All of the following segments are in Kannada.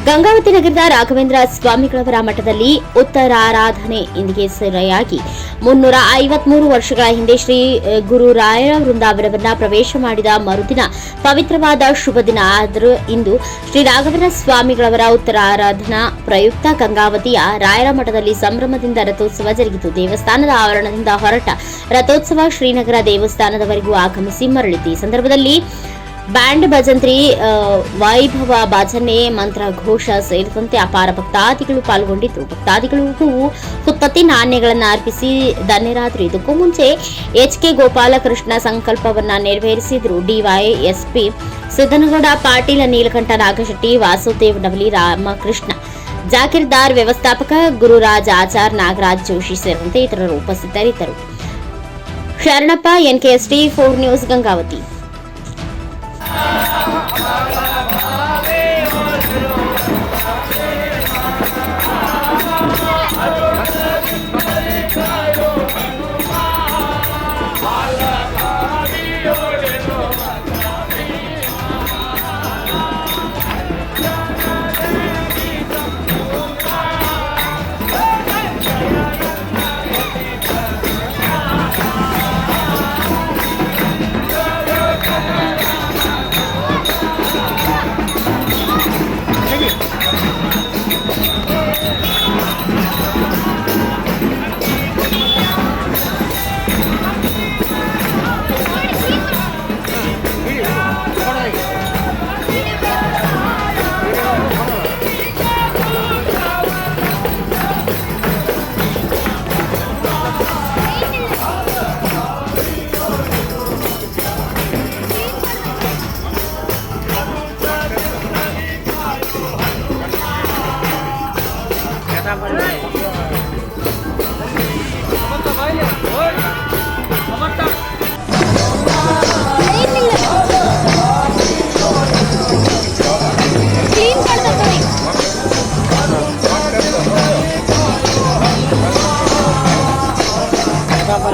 ಗಂಗಾವತಿ ನಗರದ ರಾಘವೇಂದ್ರ ಸ್ವಾಮಿಗಳವರ ಮಠದಲ್ಲಿ ಉತ್ತರಾರಾಧನೆ ಇಂದಿಗೆ ಸರಿಯಾಗಿ 353 ವರ್ಷಗಳ ಹಿಂದೆ ಶ್ರೀ ಗುರು ರಾಯರ ವೃಂದಾವನವನ್ನ ಪ್ರವೇಶ ಮಾಡಿದ ಮರುದಿನ ಪವಿತ್ರವಾದ ಶುಭ ದಿನ ಆದರೂ ಇಂದು ಶ್ರೀ ರಾಘವೇಂದ್ರ ಸ್ವಾಮಿಗಳವರ ಉತ್ತರಾರಾಧನಾ ಪ್ರಯುಕ್ತ ಗಂಗಾವತಿಯ ರಾಯರ ಮಠದಲ್ಲಿ ಸಂಭ್ರಮದಿಂದ ರಥೋತ್ಸವ ಜರುಗಿತು. ದೇವಸ್ಥಾನದ ಆವರಣದಿಂದ ಹೊರಟ ರಥೋತ್ಸವ ಶ್ರೀನಗರ ದೇವಸ್ಥಾನದವರೆಗೂ ಆಗಮಿಸಿ ಮರಳಿತು. ಈ ಸಂದರ್ಭದಲ್ಲಿ ಬ್ಯಾಂಡ್ ಭಜಂತ್ರಿ, ವೈಭವ ಭಜನೆ, ಮಂತ್ರ ಘೋಷ ಸೇರಿದಂತೆ ಅಪಾರ ಭಕ್ತಾದಿಗಳು ಪಾಲ್ಗೊಂಡಿದ್ದರು. ಭಕ್ತಾದಿಗಳು ಹುತ್ತತ್ತಿ ನಾಣ್ಯಗಳನ್ನು ಅರ್ಪಿಸಿ ಧನ್ಯರಾದರು. ಇದಕ್ಕೂ ಮುಂಚೆ ಎಚ್.ಕೆ. ಗೋಪಾಲಕೃಷ್ಣ ಸಂಕಲ್ಪವನ್ನ ನೆರವೇರಿಸಿದರು. ಡಿವೈಎಸ್ಪಿ ಸಿದ್ದನಗೌಡ ಪಾಟೀಲ, ನೀಲಕಂಠ ನಾಗಶೆಟ್ಟಿ, ವಾಸುದೇವ್ ನವಲಿ, ರಾಮಕೃಷ್ಣ ಜಾಗೀರ್ದಾರ್, ವ್ಯವಸ್ಥಾಪಕ ಗುರುರಾಜ್ ಆಚಾರ್, ನಾಗರಾಜ್ ಜೋಶಿ ಸೇರಿದಂತೆ ಇತರರು ಉಪಸ್ಥಿತರಿದ್ದರು. Sharanappa, NKST 4 news, Gangavathi.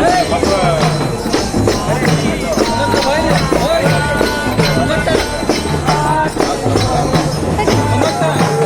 Hey!